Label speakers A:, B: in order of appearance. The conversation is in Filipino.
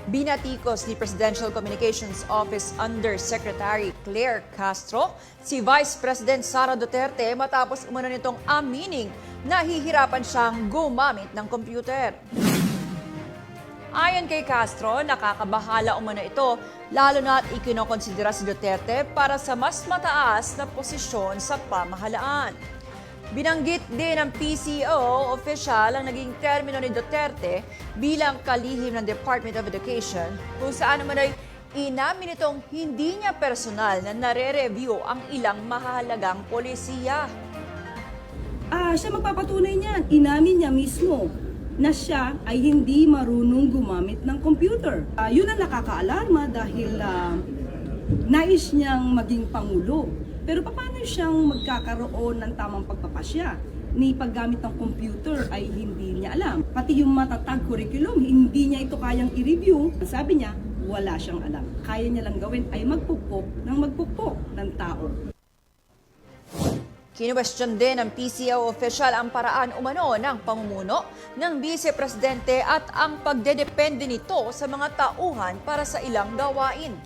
A: Binatikos ni Presidential Communications Office Undersecretary Claire Castro si Vice President Sara Duterte matapos umano nitong amining nahihirapan siyang gumamit ng computer. Ayon kay Castro, nakakabahala umano ito lalo na't ikinokonsidera si Duterte para sa mas mataas na posisyon sa pamahalaan. Binanggit din ng PCO official ang naging termino ni Duterte bilang kalihim ng Department of Education kung saan naman ay inamin itong hindi niya personal na nare-review ang ilang mahalagang polisiya.
B: Siya magpapatunay niyan. Inamin niya mismo na siya ay hindi marunong gumamit ng computer. Yun ang nakakaalarma dahil nais niyang maging pangulo. Pero paano siyang magkakaroon ng tamang pagpapasya? Ni paggamit ng computer ay hindi niya alam. Pati yung matatag curriculum, hindi niya ito kayang i-review. Sabi niya, wala siyang alam. Kaya niya lang gawin ay magpupok ng tao.
A: Kinuwestiyon din ng PCO official ang paraan umano ng pamumuno ng Vice Presidente at ang pagdedepende nito sa mga tauhan para sa ilang gawain.